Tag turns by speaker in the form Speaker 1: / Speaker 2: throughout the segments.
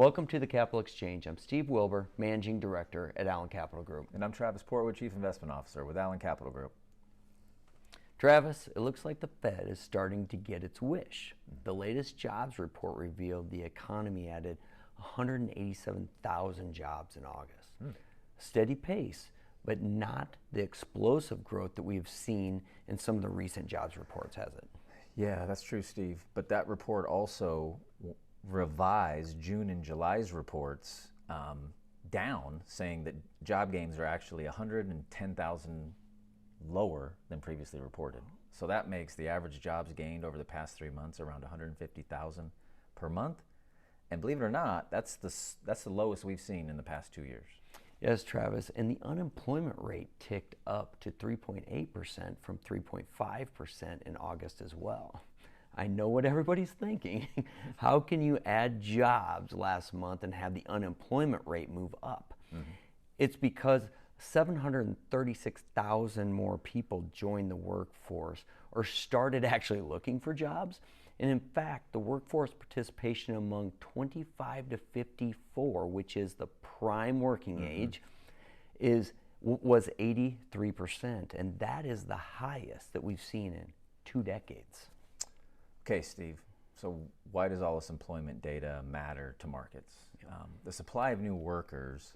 Speaker 1: Welcome to the Capital Exchange. I'm Steve Wilbur, Managing Director at Allen Capital Group.
Speaker 2: And I'm Travis Portwood, Chief Investment Officer with Allen Capital Group.
Speaker 1: Travis, it looks like the Fed is starting to get its wish. The latest jobs report revealed the economy added 187,000 jobs in August. Steady pace, but not the explosive growth that we've seen in some of the recent jobs reports, has it?
Speaker 2: Yeah, that's true, Steve. But that report also revised June and July's reports down, saying that job gains are actually 110,000 lower than previously reported. So that makes the average jobs gained over the past 3 months around 150,000 per month. And believe it or not, that's the lowest we've seen in the past 2 years.
Speaker 1: Yes, Travis, and the unemployment rate ticked up to 3.8% from 3.5% in August as well. I know what everybody's thinking. How can you add jobs last month and have the unemployment rate move up? It's because 736,000 more people joined the workforce or started actually looking for jobs. And in fact, the workforce participation among 25 to 54, which is the prime working age, was 83%. And that is the highest that we've seen in 2 decades.
Speaker 2: Okay, Steve, so why does all this employment data matter to markets? The supply of new workers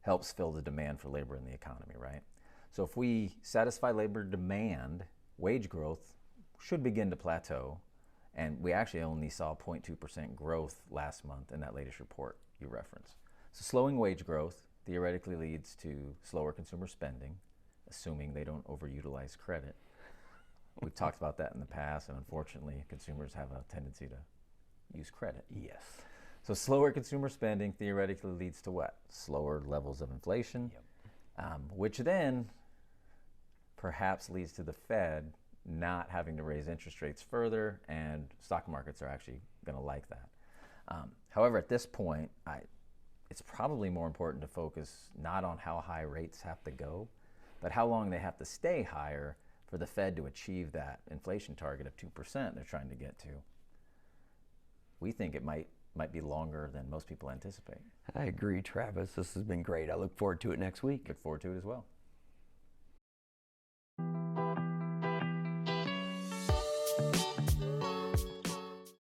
Speaker 2: helps fill the demand for labor in the economy, right? So if we satisfy labor demand, wage growth should begin to plateau, and we actually only saw 0.2% growth last month in that latest report you referenced. So slowing wage growth theoretically leads to slower consumer spending, assuming they don't overutilize credit. We've talked about that in the past, and unfortunately, consumers have a tendency to use credit.
Speaker 1: Yes.
Speaker 2: So slower consumer spending theoretically leads to what? Slower levels of inflation, which then perhaps leads to the Fed not having to raise interest rates further, and stock markets are actually going to like that. However, at this point, it's probably more important to focus not on how high rates have to go, but how long they have to stay higher for the Fed to achieve that inflation target of 2% they're trying to get to. We think it might be longer than most people anticipate.
Speaker 1: I agree, Travis. This has been great. I look forward to it next week.
Speaker 2: Look forward to it as well.